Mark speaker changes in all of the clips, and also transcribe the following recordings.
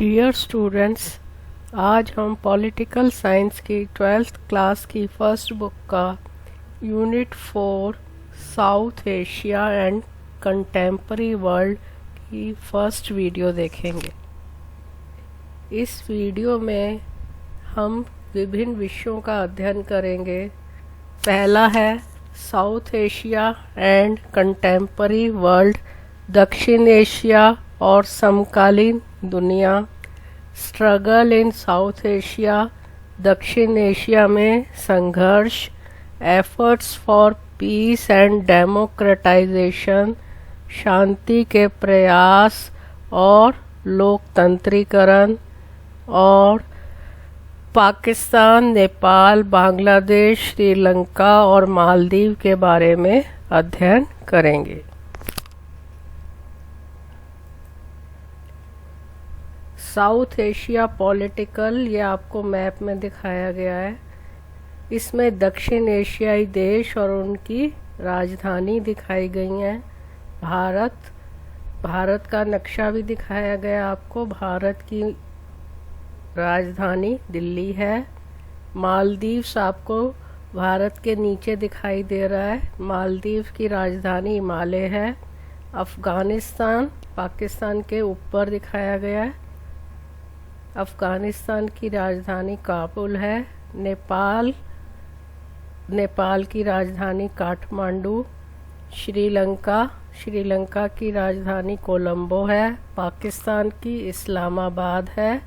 Speaker 1: Dear students, आज हम political science की 12th क्लास की फर्स्ट बुक का unit 4 south Asia and contemporary world की फर्स्ट वीडियो देखेंगे। इस वीडियो में हम विभिन्न विषयों का अध्ययन करेंगे। पहला है South Asia and contemporary world, दक्षिण एशिया और समकालीन दुनिया। स्ट्रगल इन साउथ एशिया, दक्षिण एशिया में संघर्ष। Efforts for peace and democratization, शांति के प्रयास और लोकतंत्रीकरण। और पाकिस्तान, नेपाल, बांग्लादेश, श्रीलंका और मालदीव के बारे में अध्ययन करेंगे। साउथ एशिया पॉलिटिकल, ये आपको मैप में दिखाया गया है। इसमें दक्षिण एशियाई देश और उनकी राजधानी दिखाई गई हैं। भारत का नक्शा भी दिखाया गया आपको। भारत की राजधानी दिल्ली है। मालदीव्स आपको भारत के नीचे दिखाई दे रहा है। मालदीव की राजधानी हिमालय है। अफ़गानिस्तान पाकिस्तान के ऊपर दिखाया गया है। अफ़गानिस्तान की राजधानी काबुल है। नेपाल की राजधानी काठमांडू। श्रीलंका की राजधानी कोलंबो है। पाकिस्तान की इस्लामाबाद है।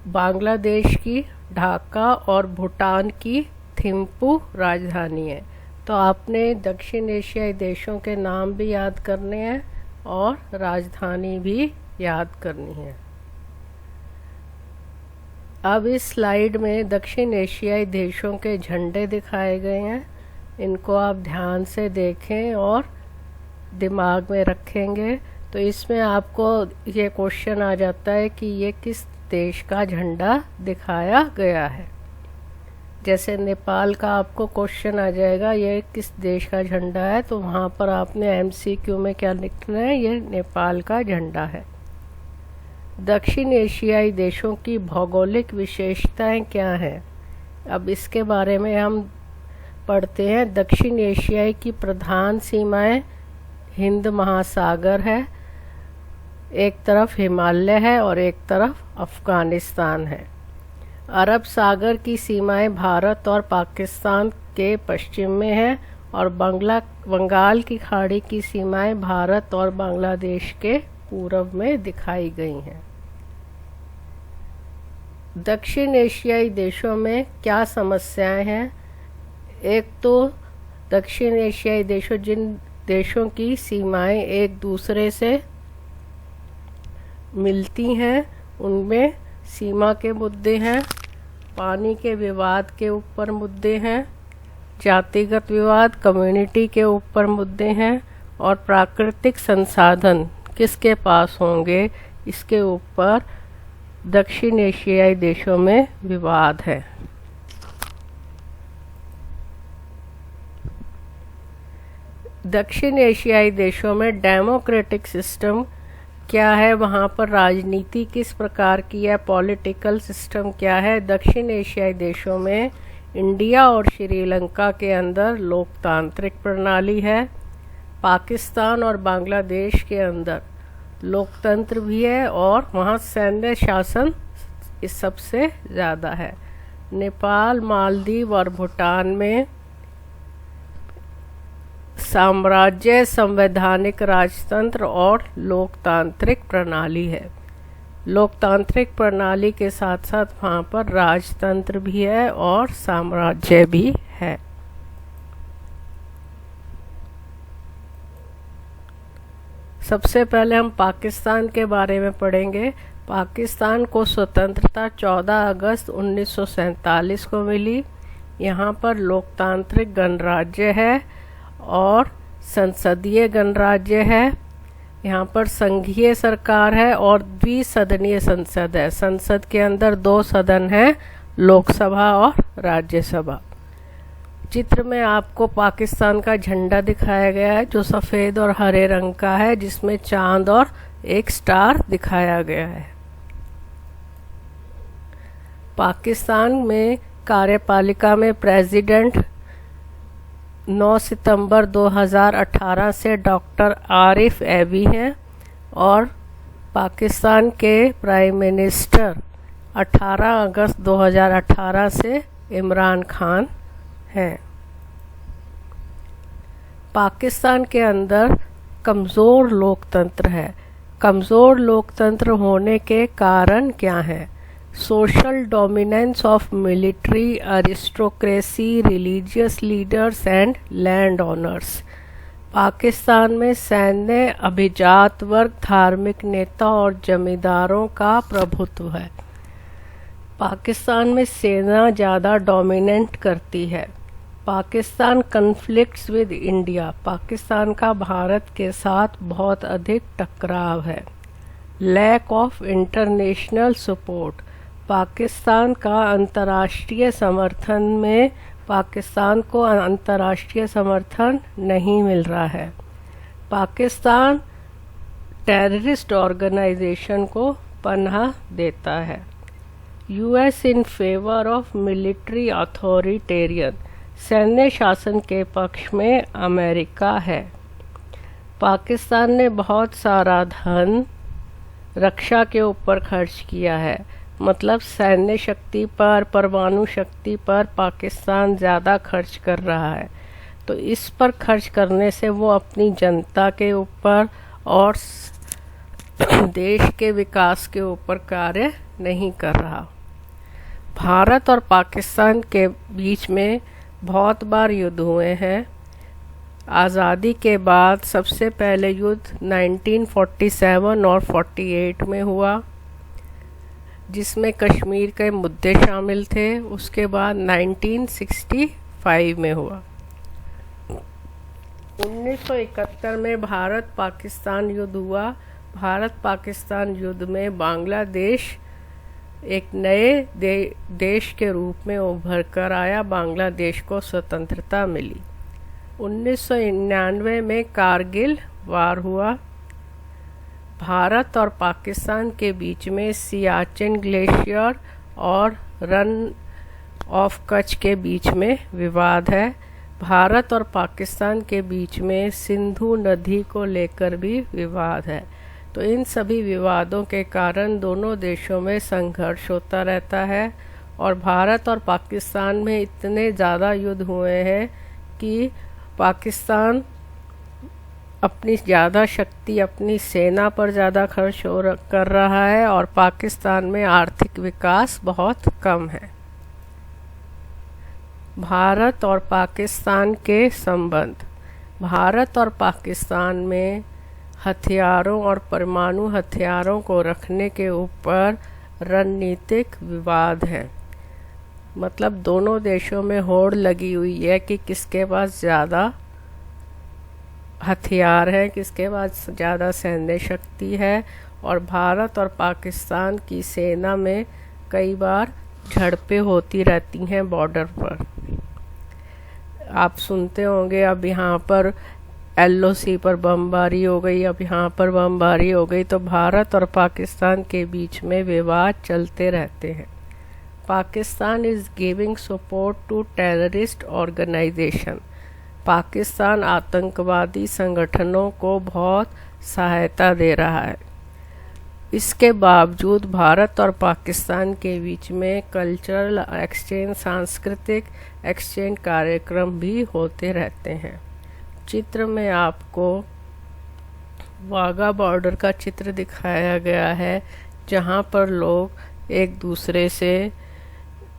Speaker 1: बांग्लादेश की ढाका और भूटान की थिम्पू राजधानी है। तो आपने दक्षिण एशियाई देशों के नाम भी याद करने हैं और राजधानी भी याद करनी है। अब इस स्लाइड में दक्षिण एशियाई देशों के झंडे दिखाए गए हैं। इनको आप ध्यान से देखें और दिमाग में रखेंगे। तो इसमें आपको ये क्वेश्चन आ जाता है कि ये किस देश का झंडा दिखाया गया है। जैसे नेपाल का आपको क्वेश्चन आ जाएगा, ये किस देश का झंडा है, तो वहाँ पर आपने एमसीक्यू में क्या लिखना है, ये नेपाल का झंडा है। दक्षिण एशियाई देशों की भौगोलिक विशेषताएं क्या हैं, अब इसके बारे में हम पढ़ते हैं। दक्षिण एशियाई की प्रधान सीमाएं हिंद महासागर है, एक तरफ हिमालय है और एक तरफ अफ़गानिस्तान है। अरब सागर की सीमाएं भारत और पाकिस्तान के पश्चिम में है और बंगाल की खाड़ी की सीमाएं भारत और बांग्लादेश के पूर्व में दिखाई गई हैं। दक्षिण एशियाई देशों में क्या समस्याएं हैं। एक तो दक्षिण एशियाई देशों, जिन देशों की सीमाएं एक दूसरे से मिलती हैं, उनमें सीमा के मुद्दे हैं। पानी के विवाद के ऊपर मुद्दे हैं। जातिगत विवाद, कम्युनिटी के ऊपर मुद्दे हैं। और प्राकृतिक संसाधन किसके पास होंगे, इसके ऊपर दक्षिण एशियाई देशों में विवाद है। दक्षिण एशियाई देशों में डेमोक्रेटिक सिस्टम क्या है, वहाँ पर राजनीति किस प्रकार की है, पॉलिटिकल सिस्टम क्या है। दक्षिण एशियाई देशों में इंडिया और श्रीलंका के अंदर लोकतांत्रिक प्रणाली है। पाकिस्तान और बांग्लादेश के अंदर लोकतंत्र भी है और वहाँ सैन्य शासन इस सबसे ज़्यादा है। नेपाल, मालदीव और भूटान में साम्राज्य, संवैधानिक राजतंत्र और लोकतांत्रिक प्रणाली है। लोकतांत्रिक प्रणाली के साथ साथ वहाँ पर राजतंत्र भी है और साम्राज्य भी है। सबसे पहले हम पाकिस्तान के बारे में पढ़ेंगे। पाकिस्तान को स्वतंत्रता 14 अगस्त 1947 को मिली। यहाँ पर लोकतांत्रिक गणराज्य है और संसदीय गणराज्य है। यहाँ पर संघीय सरकार है और द्विसदनीय संसद है। संसद के अंदर 2 सदन हैं, लोकसभा और राज्यसभा। चित्र में आपको पाकिस्तान का झंडा दिखाया गया है जो सफ़ेद और हरे रंग का है, जिसमें चांद और एक स्टार दिखाया गया है। पाकिस्तान में कार्यपालिका में प्रेसिडेंट 9 सितंबर 2018 से डॉक्टर आरिफ एबी हैं और पाकिस्तान के प्राइम मिनिस्टर 18 अगस्त 2018 से इमरान खान हैं। पाकिस्तान के अंदर कमज़ोर लोकतंत्र है। कमज़ोर लोकतंत्र होने के कारण क्या हैं? Social dominance of military, aristocracy, religious leaders and land owners. Pakistan में सैन्य, अभिजात वर्ग, धार्मिक नेता और जमींदारों का प्रभुत्व है। पाकिस्तान में सेना ज़्यादा डोमिनेट करती है। Pakistan conflicts with India. Pakistan का भारत के साथ बहुत अधिक टकराव है। Lack of international support. Pakistan का अंतर्राष्ट्रीय समर्थन में पाकिस्तान को अंतर्राष्ट्रीय समर्थन नहीं मिल रहा है। पाकिस्तान टेररिस्ट ऑर्गेनाइजेशन को पनाह देता है। US in favour of military authoritarian. सैन्य शासन के पक्ष में अमेरिका है। पाकिस्तान ने बहुत सारा धन रक्षा के ऊपर खर्च किया है। मतलब सैन्य शक्ति पर, परमाणु शक्ति पर पाकिस्तान ज़्यादा खर्च कर रहा है। तो इस पर खर्च करने से वो अपनी जनता के ऊपर और देश के विकास के ऊपर कार्य नहीं कर रहा। भारत और पाकिस्तान के बीच में बहुत बार युद्ध हुए हैं। आज़ादी के बाद सबसे पहले युद्ध 1947 और 48 में हुआ, जिसमें कश्मीर के मुद्दे शामिल थे। उसके बाद 1965 में हुआ। 1971 में भारत पाकिस्तान युद्ध हुआ। भारत पाकिस्तान युद्ध में बांग्लादेश एक नए देश के रूप में उभर कर आया। बांग्लादेश को स्वतंत्रता मिली। 1999 में कारगिल वार हुआ। भारत और पाकिस्तान के बीच में सियाचिन ग्लेशियर और रन ऑफ कच्छ के बीच में विवाद है। भारत और पाकिस्तान के बीच में सिंधु नदी को लेकर भी विवाद है। तो इन सभी विवादों के कारण दोनों देशों में संघर्ष होता रहता है और भारत और पाकिस्तान में इतने ज़्यादा युद्ध हुए हैं कि पाकिस्तान अपनी ज़्यादा शक्ति अपनी सेना पर ज़्यादा खर्च कर रहा है और पाकिस्तान में आर्थिक विकास बहुत कम है। भारत और पाकिस्तान के संबंध। भारत और पाकिस्तान में हथियारों और परमाणु हथियारों को रखने के ऊपर रणनीतिक विवाद है। मतलब दोनों देशों में होड़ लगी हुई है कि किसके पास ज़्यादा हथियार है, किसके पास ज़्यादा सैन्य शक्ति है। और भारत और पाकिस्तान की सेना में कई बार झड़पें होती रहती हैं बॉर्डर पर। आप सुनते होंगे अब यहाँ पर LOC पर बमबारी हो गई, अब यहाँ पर बमबारी हो गई। तो भारत और पाकिस्तान के बीच में विवाद चलते रहते हैं। Pakistan is giving support to terrorist organisation. Pakistan आतंकवादी संगठनों को बहुत सहायता दे रहा है। इसके बावजूद भारत और पाकिस्तान के बीच में कल्चरल एक्सचेंज, सांस्कृतिक एक्सचेंज कार्यक्रम भी होते रहते हैं। चित्र में आपको वाघा बॉर्डर का चित्र दिखाया गया है, जहाँ पर लोग एक दूसरे से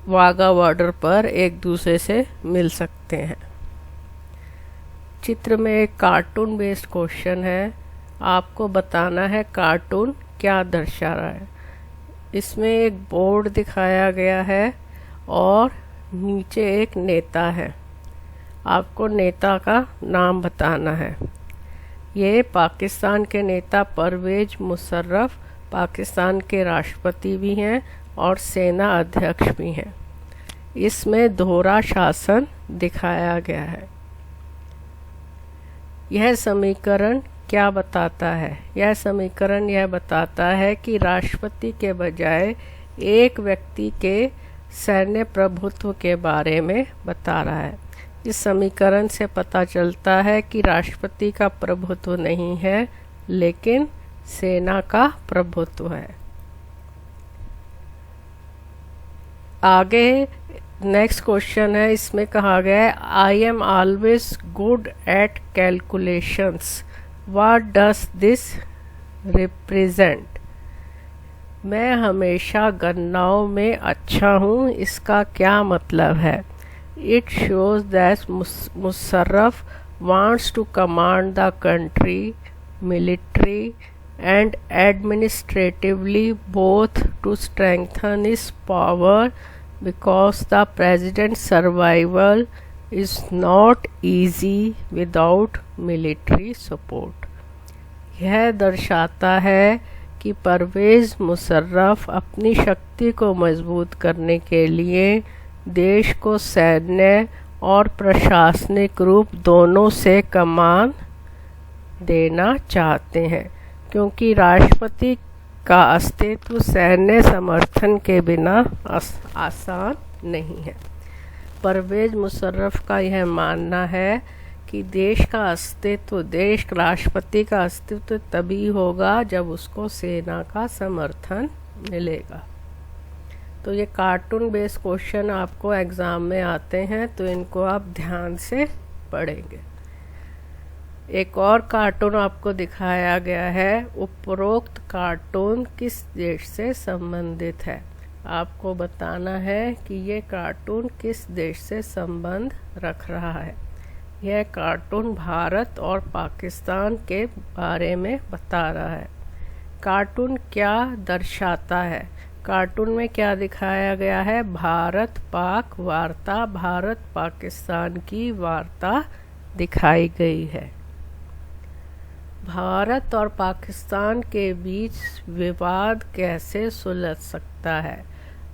Speaker 1: वाघा बॉर्डर पर एक दूसरे से मिल सकते हैं। चित्र में एक कार्टून बेस्ड क्वेश्चन है। आपको बताना है कार्टून क्या दर्शा रहा है। इसमें एक बोर्ड दिखाया गया है और नीचे एक नेता है। आपको नेता का नाम बताना है। ये पाकिस्तान के नेता परवेज मुशर्रफ पाकिस्तान के राष्ट्रपति भी हैं और सेना अध्यक्ष भी हैं। इसमें दोहरा शासन दिखाया गया है। यह समीकरण क्या बताता है? यह समीकरण यह बताता है कि राष्ट्रपति के बजाय एक व्यक्ति के सैन्य प्रभुत्व के बारे में बता रहा है। इस समीकरण से पता चलता है कि राष्ट्रपति का प्रभुत्व नहीं है, लेकिन सेना का प्रभुत्व है। आगे नेक्स्ट क्वेश्चन है, इसमें कहा गया है I am always good at calculations, what does this represent? मैं हमेशा गणनाओं में अच्छा हूँ, इसका क्या मतलब है? It shows that Musharraf wants to command the country military and administratively both to strengthen his power, because the president's survival is not easy without military support. यह दर्शाता है कि परवेज़ मुशर्रफ अपनी शक्ति को मजबूत करने के लिए देश को सैन्य और प्रशासनिक रूप दोनों से कमान देना चाहते हैं, क्योंकि राष्ट्रपति का अस्तित्व सैन्य समर्थन के बिना आसान नहीं है। परवेज़ मुशर्रफ का यह मानना है कि देश का अस्तित्व, देश राष्ट्रपति का अस्तित्व तभी होगा जब उसको सेना का समर्थन मिलेगा। तो ये कार्टून बेस्ड क्वेश्चन आपको एग्ज़ाम में आते हैं, तो इनको आप ध्यान से पढ़ेंगे। एक और कार्टून आपको दिखाया गया है, उपरोक्त कार्टून किस देश से संबंधित है? आपको बताना है कि ये कार्टून किस देश से संबंध रख रहा है। यह कार्टून भारत और पाकिस्तान के बारे में बता रहा है। कार्टून क्या दर्शाता है? कार्टून में क्या दिखाया गया है? भारत पाक वार्ता, भारत पाकिस्तान की वार्ता दिखाई गई है। भारत और पाकिस्तान के बीच विवाद कैसे सुलझ सकता है?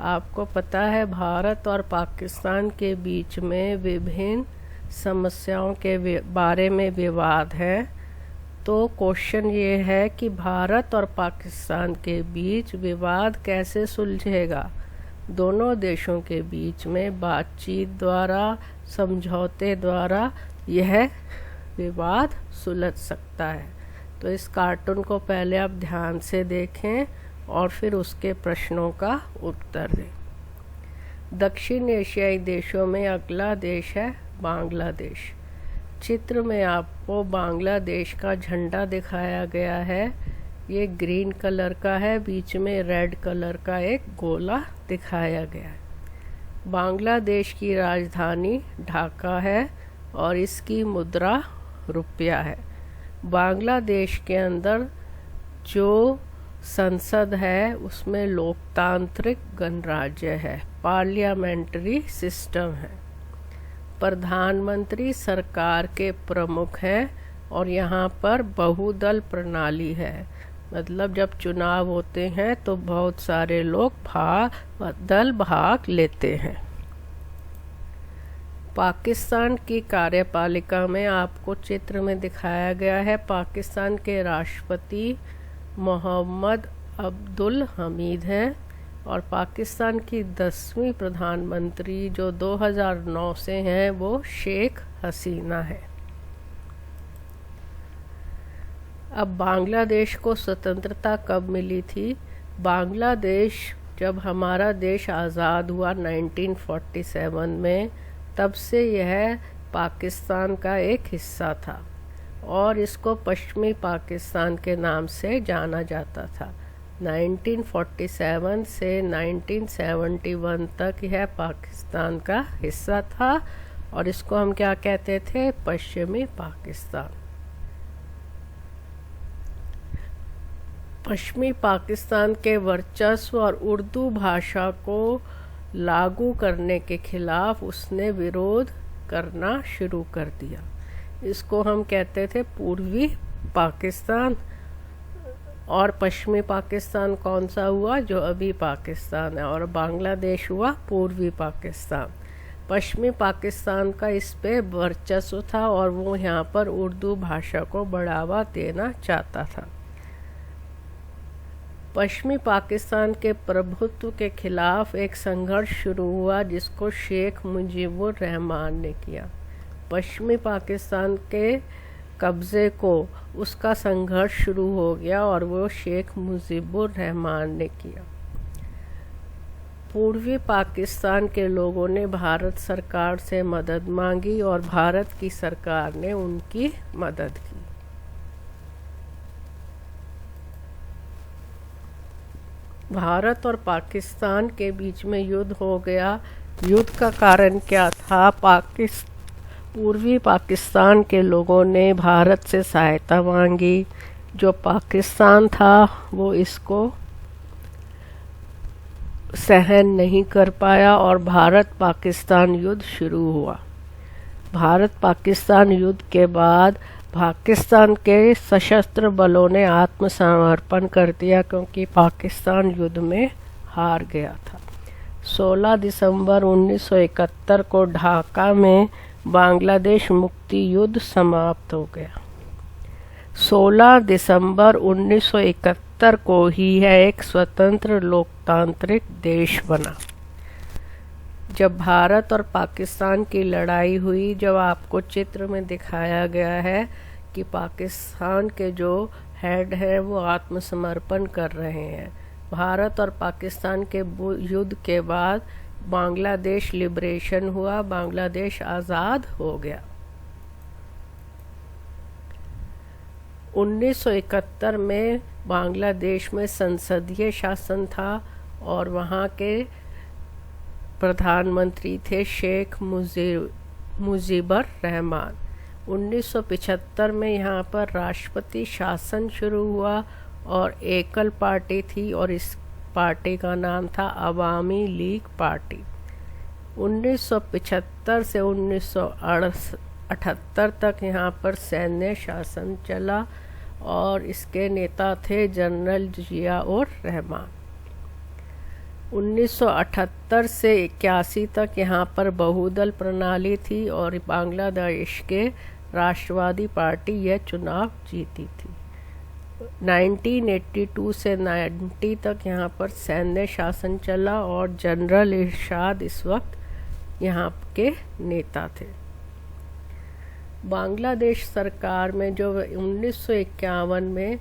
Speaker 1: आपको पता है भारत और पाकिस्तान के बीच में विभिन्न समस्याओं के बारे में विवाद है। तो क्वेश्चन ये है कि भारत और पाकिस्तान के बीच विवाद कैसे सुलझेगा? दोनों देशों के बीच में बातचीत द्वारा, समझौते द्वारा यह विवाद सुलझ सकता है। तो इस कार्टून को पहले आप ध्यान से देखें और फिर उसके प्रश्नों का उत्तर दें। दक्षिण एशियाई देशों में अगला देश है बांग्लादेश। चित्र में आपको बांग्लादेश का झंडा दिखाया गया है। ये ग्रीन कलर का है, बीच में रेड कलर का एक गोला दिखाया गया है। बांग्लादेश की राजधानी ढाका है और इसकी मुद्रा रुपया है। बांग्लादेश के अंदर जो संसद है उसमें लोकतांत्रिक गणराज्य है, पार्लियामेंट्री सिस्टम है। प्रधानमंत्री सरकार के प्रमुख हैं और यहाँ पर बहुदल प्रणाली है, मतलब जब चुनाव होते हैं तो बहुत सारे लोग भाग लेते हैं। पाकिस्तान की कार्यपालिका में आपको चित्र में दिखाया गया है, पाकिस्तान के राष्ट्रपति मोहम्मद अब्दुल हमीद हैं और पाकिस्तान की 10वीं प्रधानमंत्री जो 2009 से हैं वो शेख हसीना है। अब बांग्लादेश को स्वतंत्रता कब मिली थी? बांग्लादेश जब हमारा देश आज़ाद हुआ 1947 में, तब से यह पाकिस्तान का एक हिस्सा था और इसको पश्चिमी पाकिस्तान के नाम से जाना जाता था। 1947 से 1971 तक यह पाकिस्तान का हिस्सा था और इसको हम क्या कहते थे? पश्चिमी पाकिस्तान। पश्चिमी पाकिस्तान के वर्चस्व और उर्दू भाषा को लागू करने के खिलाफ उसने विरोध करना शुरू कर दिया। इसको हम कहते थे पूर्वी पाकिस्तान। और पश्चिमी पाकिस्तान कौन सा हुआ? जो अभी पाकिस्तान है। और बांग्लादेश हुआ पूर्वी पाकिस्तान। पश्चिमी पाकिस्तान का इस पे वर्चस्व था और वो यहाँ पर उर्दू भाषा को बढ़ावा देना चाहता था। पश्चिमी पाकिस्तान के प्रभुत्व के खिलाफ एक संघर्ष शुरू हुआ जिसको शेख मुजीबुर रहमान ने किया। पश्चिमी पाकिस्तान के कब्ज़े को उसका संघर्ष शुरू हो गया और वो शेख मुजीबुर रहमान ने किया। पूर्वी पाकिस्तान के लोगों ने भारत सरकार से मदद मांगी और भारत की सरकार ने उनकी मदद की। भारत और पाकिस्तान के बीच में युद्ध हो गया। युद्ध का कारण क्या था? पूर्वी पाकिस्तान के लोगों ने भारत से सहायता मांगी। जो पाकिस्तान था वो इसको सहन नहीं कर पाया और भारत पाकिस्तान युद्ध शुरू हुआ। भारत पाकिस्तान युद्ध के बाद पाकिस्तान के सशस्त्र बलों ने आत्मसमर्पण कर दिया क्योंकि पाकिस्तान युद्ध में हार गया था। 16 दिसंबर 1971 को ढाका में बांग्लादेश मुक्ति युद्ध समाप्त हो गया। 16 दिसंबर 1971 को ही यह एक स्वतंत्र लोकतांत्रिक देश बना। जब भारत और पाकिस्तान की लड़ाई हुई, जब आपको चित्र में दिखाया गया है कि पाकिस्तान के जो हेड हैं वो आत्मसमर्पण कर रहे हैं। भारत और पाकिस्तान के युद्ध के बाद बांग्लादेश लिबरेशन हुआ, बांग्लादेश आज़ाद हो गया। 1971 में बांग्लादेश में संसदीय शासन था और वहाँ के प्रधानमंत्री थे शेख मुजीबुर रहमान। 1975 में यहाँ पर राष्ट्रपति शासन शुरू हुआ और एकल पार्टी थी और इस पार्टी का नाम था अवामी लीग पार्टी। 1975 से 1978 तक यहाँ पर सैन्य शासन चला और इसके नेता थे जनरल जिया उर रहमान। 1978 से 81 तक यहाँ पर बहुदल प्रणाली थी और बांग्लादेश के राष्ट्रवादी पार्टी यह चुनाव जीती थी। 1982 से 90 तक यहाँ पर सैन्य शासन चला और जनरल इरशाद इस वक्त यहाँ के नेता थे। बांग्लादेश सरकार में जो 1951 में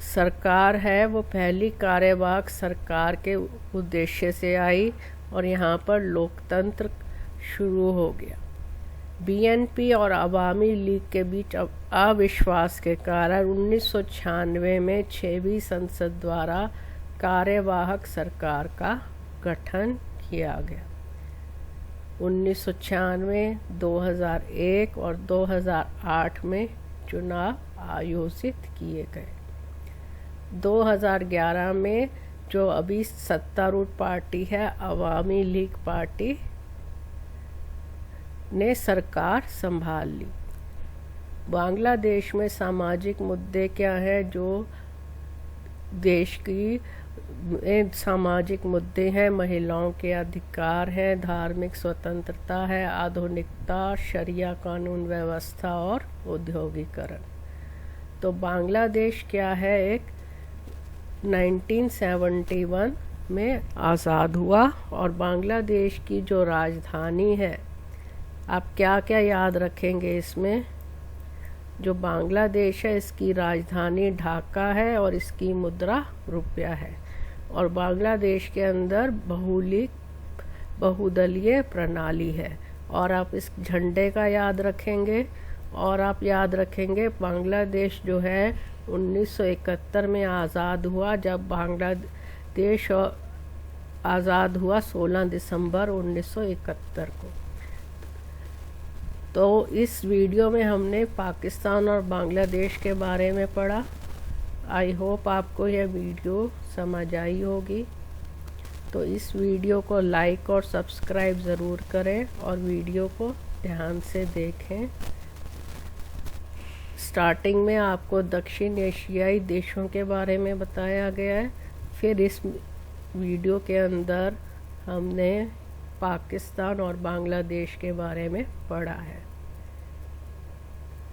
Speaker 1: सरकार है वो पहली कार्यवाहक सरकार के उद्देश्य से आई और यहाँ पर लोकतंत्र शुरू हो गया। बीएनपी और अवामी लीग के बीच अविश्वास के कारण 1996 में 6वीं संसद द्वारा कार्यवाहक सरकार का गठन किया गया। 1996, 2001 और 2008 में चुनाव आयोजित किए गए। 2011 में जो अभी सत्तारूढ़ पार्टी है अवामी लीग पार्टी ने सरकार संभाल ली। बांग्लादेश में सामाजिक मुद्दे क्या है? जो देश की सामाजिक मुद्दे हैं, महिलाओं के अधिकार हैं, धार्मिक स्वतंत्रता है, आधुनिकता, शरिया कानून व्यवस्था और औद्योगिकरण। तो बांग्लादेश क्या है? एक 1971 में आज़ाद हुआ और बांग्लादेश की जो राजधानी है, आप क्या क्या याद रखेंगे इसमें? जो बांग्लादेश है इसकी राजधानी ढाका है और इसकी मुद्रा रुपया है और बांग्लादेश के अंदर बहुदलीय प्रणाली है। और आप इस झंडे का याद रखेंगे और आप याद रखेंगे बांग्लादेश जो है 1971 में आज़ाद हुआ। जब बांग्लादेश आज़ाद हुआ 16 दिसंबर 1971 को। तो इस वीडियो में हमने पाकिस्तान और बांग्लादेश के बारे में पढ़ा। आई होप आपको यह वीडियो समझ आई होगी। तो इस वीडियो को लाइक और सब्सक्राइब ज़रूर करें और वीडियो को ध्यान से देखें। स्टार्टिंग में आपको दक्षिण एशियाई देशों के बारे में बताया गया है। फिर इस वीडियो के अंदर हमने पाकिस्तान और बांग्लादेश के बारे में पढ़ा है।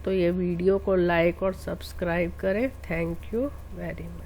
Speaker 1: तो ये वीडियो को लाइक और सब्सक्राइब करें। Thank you very much.